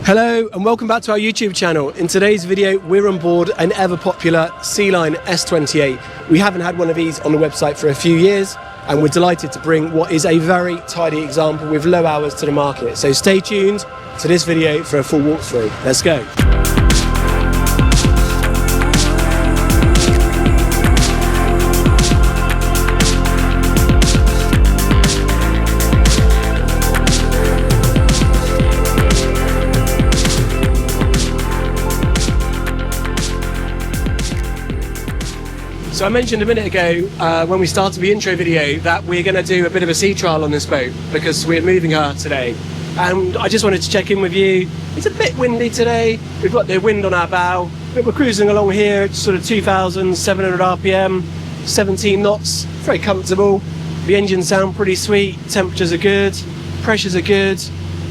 Hello and welcome back to our YouTube channel. In today's video we're on board an ever popular Sealine S28. We haven't had one of these on the website for a few years and we're delighted to bring what is a very tidy example with low hours to the market. So stay tuned to this video for a full walkthrough. Let's go. So I mentioned a minute ago when we started the intro video that we're going to do a bit of a sea trial on this boat because we're moving her today, and I just wanted to check in with you. It's a bit windy today, we've got the wind on our bow, but we're cruising along here at sort of 2,700 RPM, 17 knots, very comfortable. The engines sound pretty sweet, temperatures are good, pressures are good,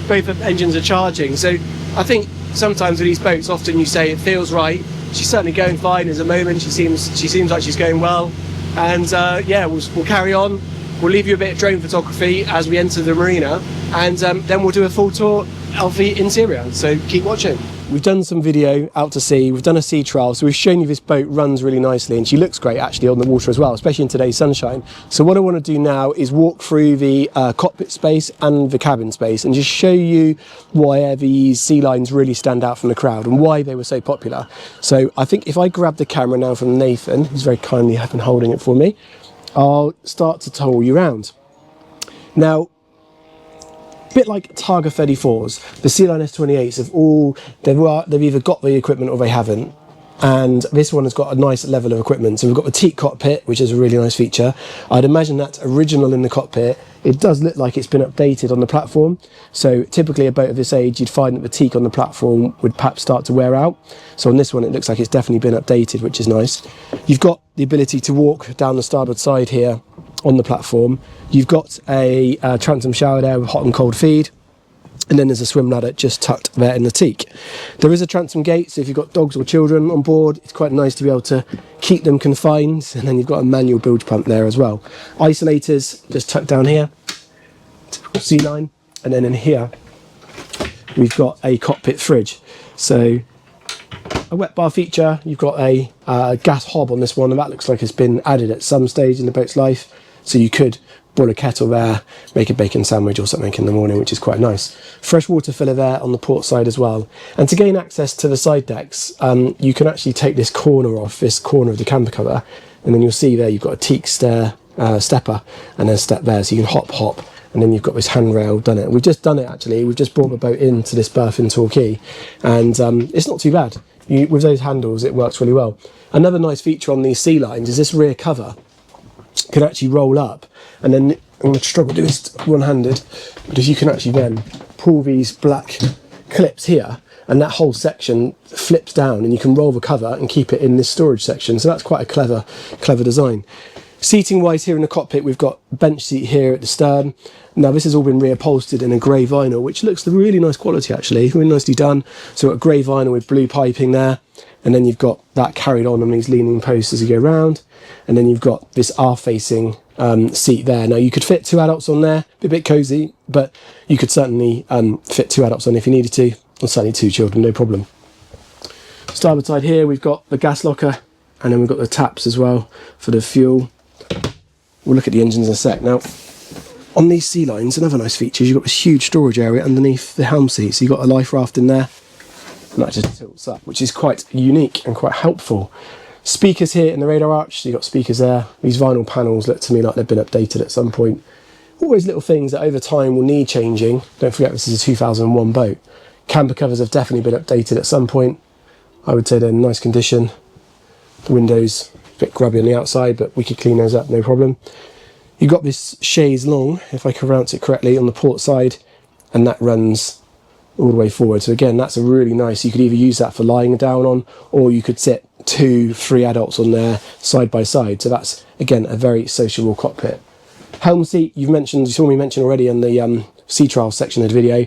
both engines are charging. So I think sometimes with these boats often you say it feels right. She's certainly going fine at the moment. She seems like she's going well, and yeah, we'll carry on. We'll leave you a bit of drone photography as we enter the marina, and then we'll do a full tour of the interior, so keep watching. We've done some video out to sea, we've done a sea trial, so we've shown you this boat runs really nicely and she looks great actually on the water as well, especially in today's sunshine. So what I want to do now is walk through the cockpit space and the cabin space and just show you why these Sealines really stand out from the crowd and why they were so popular. So I think if I grab the camera now from Nathan, who's very kindly been holding it for me, I'll start to tow you around. Now, a bit like Targa 34s, the Sealine S28s they've either got the equipment or they haven't, and this one has got a nice level of equipment. So we've got the teak cockpit, which is a really nice feature. I'd imagine that's original in the cockpit. It does look like it's been updated on the platform, so typically a boat of this age you'd find that the teak on the platform would perhaps start to wear out. So on this one it looks like it's definitely been updated, which is nice. You've got the ability to walk down the starboard side here on the platform. You've got a transom shower there with hot and cold feed, and then there's a swim ladder just tucked there in the teak. There is a transom gate, so if you've got dogs or children on board, it's quite nice to be able to keep them confined, and then you've got a manual bilge pump there as well. Isolators just tucked down here, typical Sealine, and then in here we've got a cockpit fridge. So a wet bar feature, you've got a gas hob on this one, and that looks like it's been added at some stage in the boat's life, so you could boil a kettle there, make a bacon sandwich or something in the morning, which is quite nice. Fresh water filler there on the port side as well. And to gain access to the side decks, you can actually take this corner off, this corner of the camper cover, and then you'll see there you've got a teak stepper and then a step there, so you can hop, and then you've got this handrail done it. We've just done it actually, we've just brought the boat into this berth in Torquay, and it's not too bad. With those handles it works really well. Another nice feature on these Sealines is this rear cover can actually roll up, and then I'm going to struggle to do this one-handed, but if you can actually then pull these black clips here, and that whole section flips down and you can roll the cover and keep it in this storage section. So that's quite a clever design. Seating wise here in the cockpit, we've got a bench seat here at the stern. Now this has all been reupholstered in a grey vinyl, which looks the really nice quality actually, really nicely done. So we've got grey vinyl with blue piping there, and then you've got that carried on these leaning posts as you go round, and then you've got this aft facing seat there. Now you could fit two adults on there, be a bit cosy, but you could certainly fit two adults on if you needed to, or certainly two children, no problem. Starboard side here we've got the gas locker, and then we've got the taps as well for the fuel. We'll look at the engines in a sec. Now, on these Sealines, another nice feature is you've got this huge storage area underneath the helm seat. So you've got a life raft in there, and that just tilts up, which is quite unique and quite helpful. Speakers here in the radar arch, so you've got speakers there. These vinyl panels look to me like they've been updated at some point. Always little things that over time will need changing. Don't forget this is a 2001 boat. Camper covers have definitely been updated at some point. I would say they're in nice condition. The windows a bit grubby on the outside, but we could clean those up, no problem. You've got this chaise longue, if I can pronounce it correctly, on the port side, and that runs all the way forward. So again, that's a really nice, you could either use that for lying down on, or you could sit 2-3 adults on there side by side. So that's again a very sociable cockpit. Helm seat, you saw me mention already in the sea trial section of the video.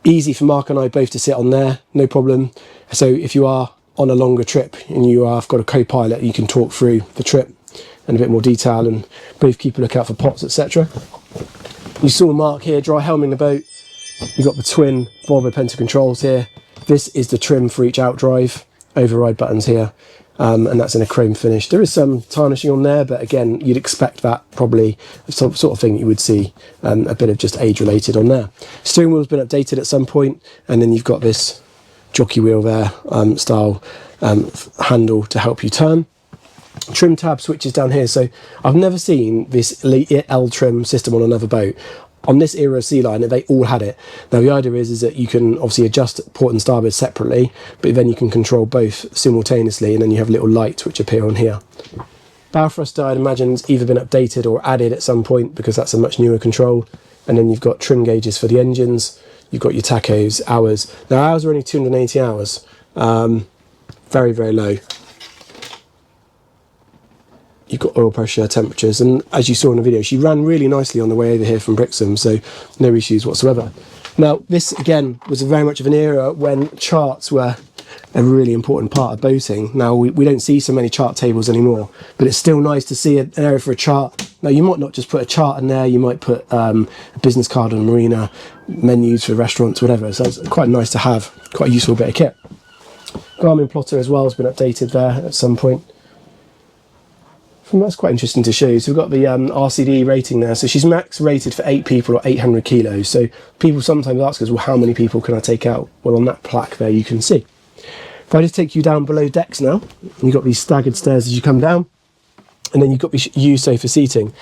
Easy for Mark and I both to sit on there, no problem. So if you are on a longer trip and you have got a co-pilot, you can talk through the trip in a bit more detail and both keep a lookout for pots, etc. You saw Mark here dry helming the boat. You've got the twin Volvo Penta controls here. This is the trim for each outdrive, override buttons here, and that's in a chrome finish. There is some tarnishing on there, but again, you'd expect that probably sort of thing you would see a bit of just age related on there. Steering wheel's been updated at some point, and then you've got this jockey wheel there, style handle to help you turn. Trim tab switches down here, so I've never seen this L trim system on another boat. On this era of Sealine, they all had it. Now the idea is that you can obviously adjust port and starboard separately, but then you can control both simultaneously, and then you have little lights which appear on here. Bow thruster, I'd imagine, has either been updated or added at some point, because that's a much newer control. And then you've got trim gauges for the engines. You've got your tachos, hours. Now hours are only 280 hours. Very, very low. You've got oil pressure, temperatures, and as you saw in the video, she ran really nicely on the way over here from Brixham, so no issues whatsoever. Now, this again was very much of an era when charts were a really important part of boating. Now, we don't see so many chart tables anymore, but it's still nice to see an area for a chart. Now, you might not just put a chart in there, you might put a business card on a marina, menus for restaurants, whatever, so it's quite nice to have, quite a useful bit of kit. Garmin plotter as well has been updated there at some point. That's quite interesting to show you. So we've got the RCD rating there. So she's max rated for 8 people or 800 kilos. So people sometimes ask us, well, how many people can I take out? Well, on that plaque there, you can see. If I just take you down below decks now, you've got these staggered stairs as you come down, and then you've got this U-sofa seating.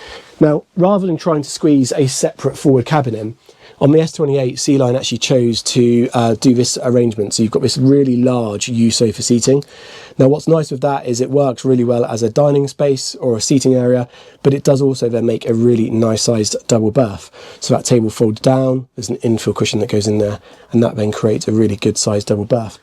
Now, rather than trying to squeeze a separate forward cabin in, on the S28, Sealine actually chose to do this arrangement. So you've got this really large U-sofa seating. Now, what's nice with that is it works really well as a dining space or a seating area, but it does also then make a really nice sized double berth. So that table folds down, there's an infill cushion that goes in there, and that then creates a really good sized double berth.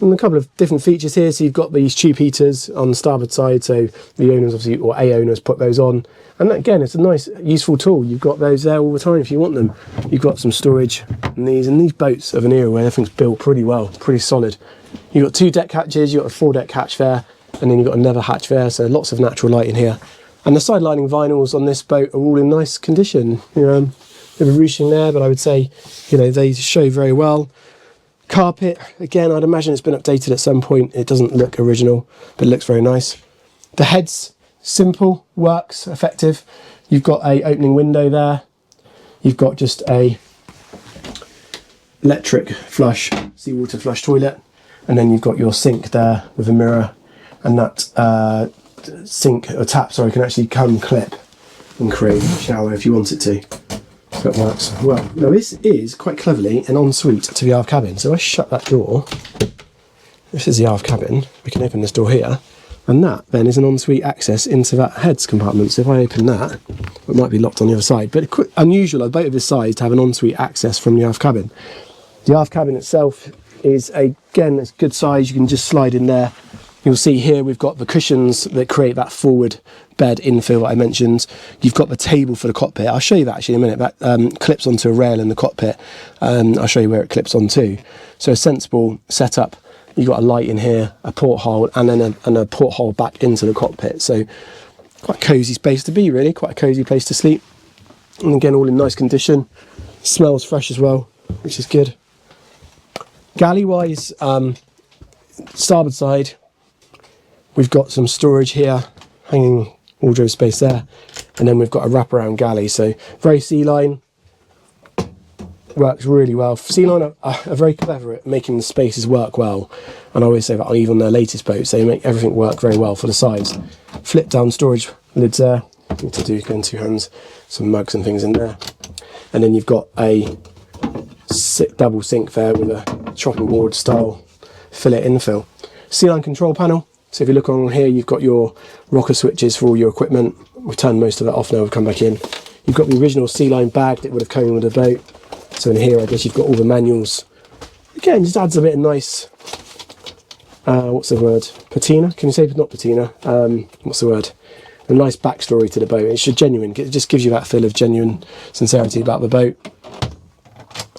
And a couple of different features here. So you've got these tube heaters on the starboard side, so the owners obviously, or A owners, put those on. And again, it's a nice, useful tool. You've got those there all the time if you want them. You've got some storage in these boats of an era where everything's built pretty well, pretty solid. You've got 2 deck hatches, you've got a 4-deck hatch there, and then you've got another hatch there, so lots of natural light in here. And the side lining vinyls on this boat are all in nice condition. You know, bit of ruching there, but I would say, you know, they show very well. Carpet, again, I'd imagine it's been updated at some point. It doesn't look original, but it looks very nice. The head's simple, works, effective. You've got a opening window there. You've got just a electric flush, seawater flush toilet. And then you've got your sink there with a mirror. And that sink, or tap, sorry, can actually come clip and create a shower if you want it to. That works well. Now this is quite cleverly an ensuite to the aft cabin. So I shut that door. This is the aft cabin. We can open this door here, and that then is an ensuite access into that heads compartment. So if I open that, it might be locked on the other side. But it's unusual, a boat of this size, to have an ensuite access from the aft cabin. The aft cabin itself is, again, it's good size. You can just slide in there. You'll see here we've got the cushions that create that forward bed infill that I mentioned. You've got the table for the cockpit. I'll show you that actually in a minute. That clips onto a rail in the cockpit. I'll show you where it clips onto. So a sensible setup. You've got a light in here, a porthole, and then a porthole back into the cockpit. So quite a cosy space to be, really. Quite a cosy place to sleep. And again, all in nice condition. Smells fresh as well, which is good. Galley-wise, starboard side, we've got some storage here, hanging wardrobe space there, and then we've got a wraparound galley. So very Sealine, works really well. Sealine are very clever at making the spaces work well, and I always say that even on their latest boats, they make everything work very well for the size. Flip down storage lids there, need to do again 2 hands, some mugs and things in there, and then you've got a double sink there with a chopping board style fillet infill. Sealine control panel. So if you look on here, you've got your rocker switches for all your equipment. We've turned most of that off now, we've come back in. You've got the original Sealine bag that would have come with the boat. So in here, I guess you've got all the manuals. Again, just adds a bit of nice, what's the word? Patina? Can you say not patina? What's the word? A nice backstory to the boat. It just gives you that feel of genuine sincerity about the boat.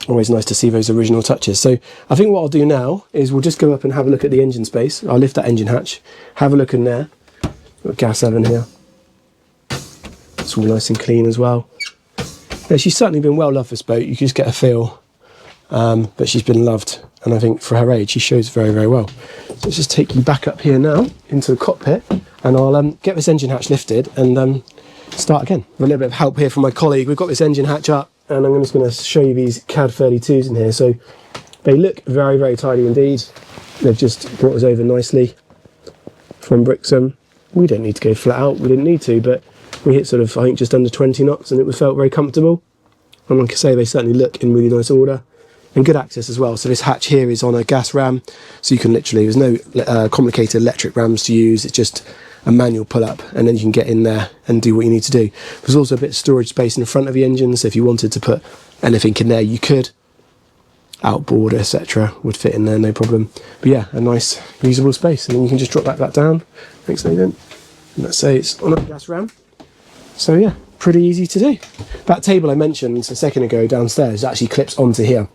Always nice to see those original touches. So I think what I'll do now is we'll just go up and have a look at the engine space. I'll lift that engine hatch, have a look in there. Got a gas oven here. It's all nice and clean as well. Yeah, she's certainly been well loved, this boat. You can just get a feel but she's been loved, and I think for her age she shows very, very well. So let's just take you back up here now into the cockpit, and I'll get this engine hatch lifted and start again. With a little bit of help here from my colleague. We've got this engine hatch up, and I'm just going to show you these CAD 32s in here. So they look very, very tidy indeed. They've just brought us over nicely from Brixham. We don't need to go flat out, we didn't need to, but we hit sort of, I think, just under 20 knots, and it felt very comfortable. And like I say, they certainly look in really nice order and good access as well. So this hatch here is on a gas ram, so you can literally, there's no complicated electric rams to use, it's just a manual pull up, and then you can get in there and do what you need to do. There's also a bit of storage space in the front of the engine, so if you wanted to put anything in there, you could. Outboard, etc. would fit in there, no problem. But yeah, a nice usable space, and then you can just drop that down. Thanks, Nathan. And let's say it's on a gas ram. So yeah, pretty easy to do. That table I mentioned a second ago downstairs actually clips onto here.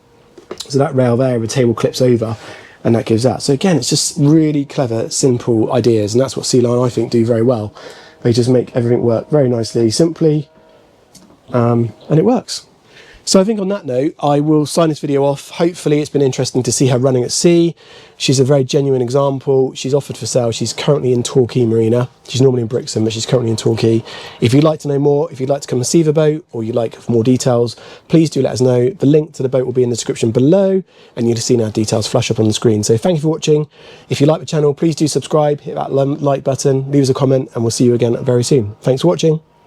So that rail there, the table clips over, and that gives that. So again, it's just really clever, simple ideas, and that's what Sealine, I think, do very well. They just make everything work very nicely, simply, and it works. So I think on that note, I will sign this video off. Hopefully it's been interesting to see her running at sea. She's a very genuine example. She's offered for sale. She's currently in Torquay Marina. She's normally in Brixham, but she's currently in Torquay. If you'd like to know more, if you'd like to come and see the boat, or you'd like more details, please do let us know. The link to the boat will be in the description below, and you'll see our details flash up on the screen. So thank you for watching. If you like the channel, please do subscribe, hit that like button, leave us a comment, and we'll see you again very soon. Thanks for watching.